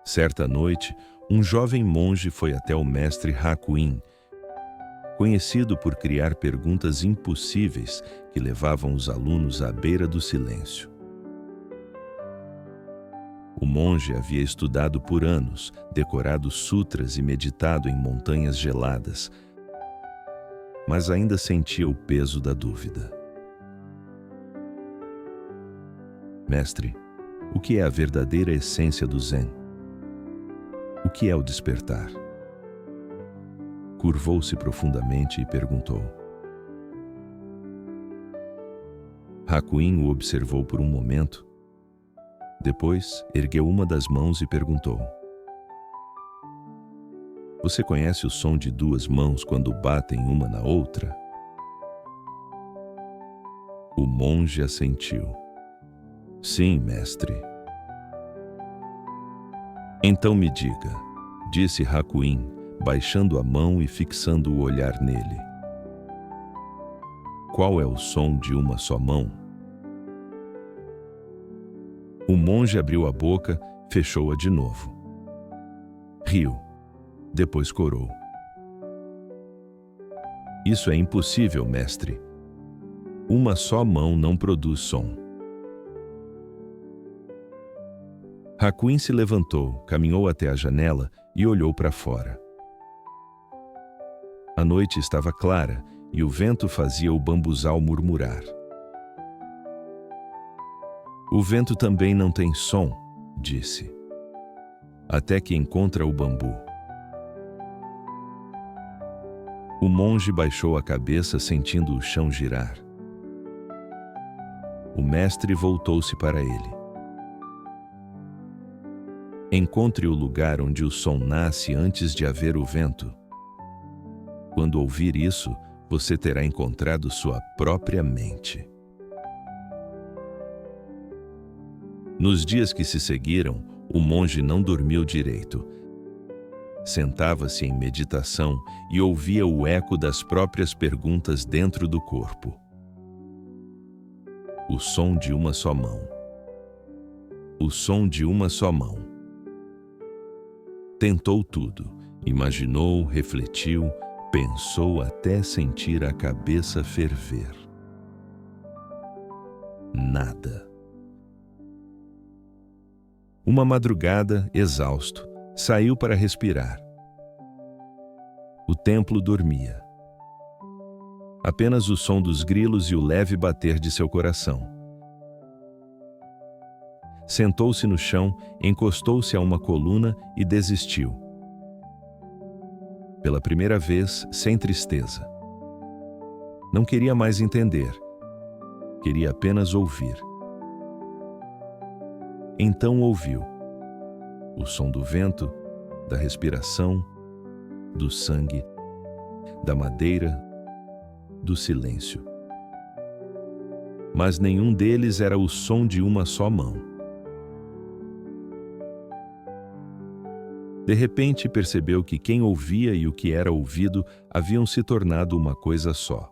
Certa noite, um jovem monge foi até o mestre Hakuin, conhecido por criar perguntas impossíveis que levavam os alunos à beira do silêncio. O monge havia estudado por anos, decorado sutras e meditado em montanhas geladas, mas ainda sentia o peso da dúvida. Mestre, o que é a verdadeira essência do Zen? O que é o despertar? Curvou-se profundamente e perguntou. Hakuin o observou por um momento. Depois, ergueu uma das mãos e perguntou. Você conhece o som de duas mãos quando batem uma na outra? O monge assentiu. Sim, mestre. Então me diga, disse Hakuin, baixando a mão e fixando o olhar nele. Qual é o som de uma só mão? O monge abriu a boca, fechou-a de novo. Riu, depois corou. Isso é impossível, mestre. Uma só mão não produz som. Hakuin se levantou, caminhou até a janela e olhou para fora. A noite estava clara e o vento fazia o bambuzal murmurar. O vento também não tem som, disse, até que encontra o bambu. O monge baixou a cabeça sentindo o chão girar. O mestre voltou-se para ele. Encontre o lugar onde o som nasce antes de haver o vento. Quando ouvir isso, você terá encontrado sua própria mente. Nos dias que se seguiram, o monge não dormiu direito. Sentava-se em meditação e ouvia o eco das próprias perguntas dentro do corpo. O som de uma só mão. O som de uma só mão. Tentou tudo, imaginou, refletiu, pensou até sentir a cabeça ferver. Nada. Uma madrugada, exausto, saiu para respirar. O templo dormia. Apenas o som dos grilos e o leve bater de seu coração. Sentou-se no chão, encostou-se a uma coluna e desistiu. Pela primeira vez, sem tristeza. Não queria mais entender. Queria apenas ouvir. Então ouviu. O som do vento, da respiração, do sangue, da madeira, do silêncio. Mas nenhum deles era o som de uma só mão. De repente percebeu que quem ouvia e o que era ouvido haviam se tornado uma coisa só.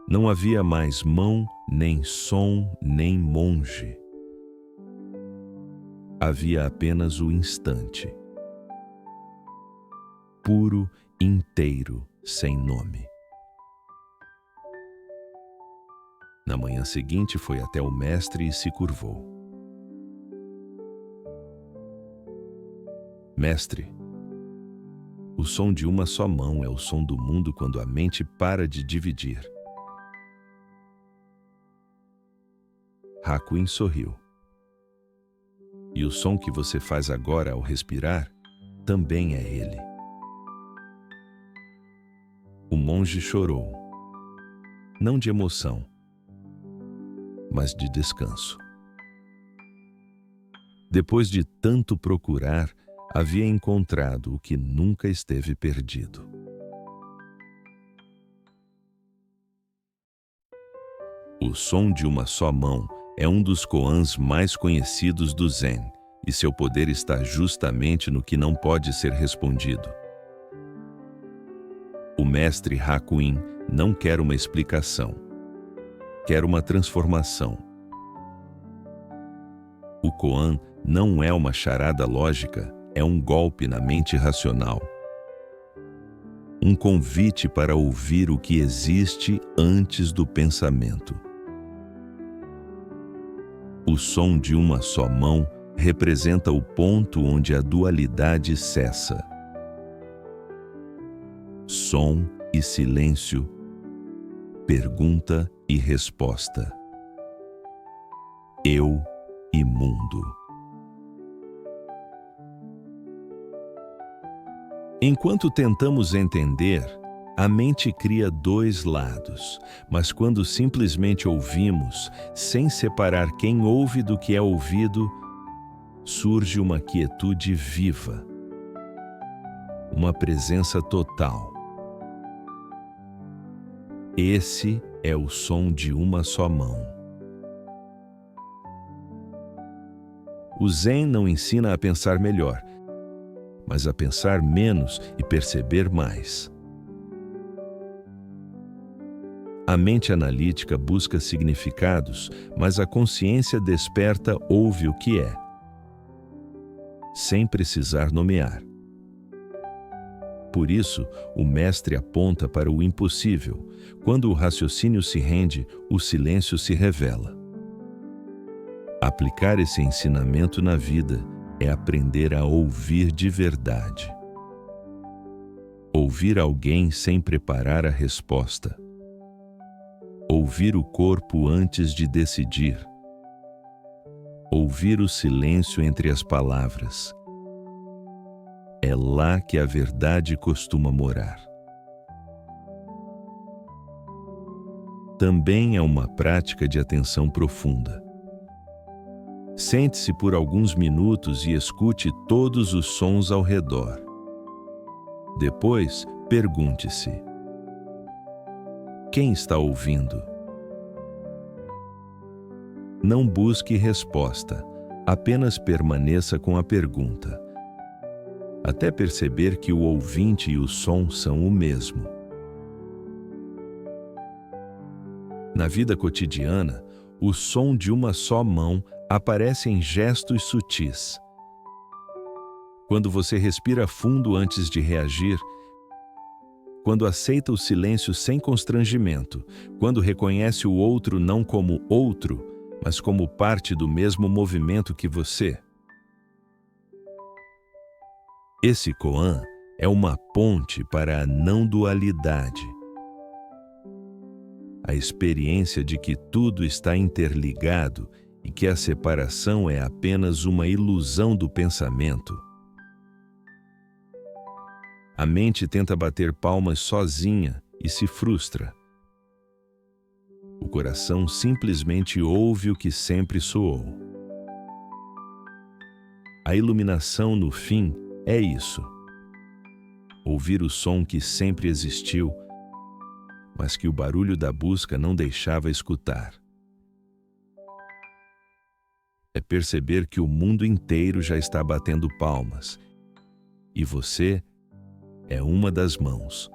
Não havia mais mão, nem som, nem monge. Havia apenas o instante. Puro, inteiro, sem nome. Na manhã seguinte foi até o mestre e se curvou. Mestre, o som de uma só mão é o som do mundo quando a mente para de dividir. Hakuin sorriu. E o som que você faz agora ao respirar também é ele. O monge chorou, não de emoção, mas de descanso. Depois de tanto procurar, havia encontrado o que nunca esteve perdido. O som de uma só mão é um dos koans mais conhecidos do Zen, e seu poder está justamente no que não pode ser respondido. O mestre Hakuin não quer uma explicação, quer uma transformação. O O koan não é uma charada lógica, é um golpe na mente racional. Um convite para ouvir o que existe antes do pensamento. O som de uma só mão representa o ponto onde a dualidade cessa. Som e silêncio, pergunta e resposta. Eu e mundo. Enquanto tentamos entender, a mente cria dois lados, mas quando simplesmente ouvimos, sem separar quem ouve do que é ouvido, surge uma quietude viva, uma presença total. Esse é o som de uma só mão. O Zen não ensina a pensar melhor, mas a pensar menos e perceber mais. A mente analítica busca significados, mas a consciência desperta ouve o que é, sem precisar nomear. Por isso, o mestre aponta para o impossível. Quando o raciocínio se rende, o silêncio se revela. Aplicar esse ensinamento na vida é aprender a ouvir de verdade. Ouvir alguém sem preparar a resposta. Ouvir o corpo antes de decidir. Ouvir o silêncio entre as palavras. É lá que a verdade costuma morar. Também é uma prática de atenção profunda. Sente-se por alguns minutos e escute todos os sons ao redor. Depois, pergunte-se: quem está ouvindo? Não busque resposta, apenas permaneça com a pergunta, até perceber que o ouvinte e o som são o mesmo. Na vida cotidiana, o som de uma só mão aparece em gestos sutis. Quando você respira fundo antes de reagir, quando aceita o silêncio sem constrangimento, quando reconhece o outro não como outro, mas como parte do mesmo movimento que você. Esse koan é uma ponte para a não-dualidade. A experiência de que tudo está interligado e que a separação é apenas uma ilusão do pensamento. A mente tenta bater palmas sozinha e se frustra. O coração simplesmente ouve o que sempre soou. A iluminação, no fim, é isso. Ouvir o som que sempre existiu, mas que o barulho da busca não deixava escutar. É perceber que o mundo inteiro já está batendo palmas, e você é uma das mãos.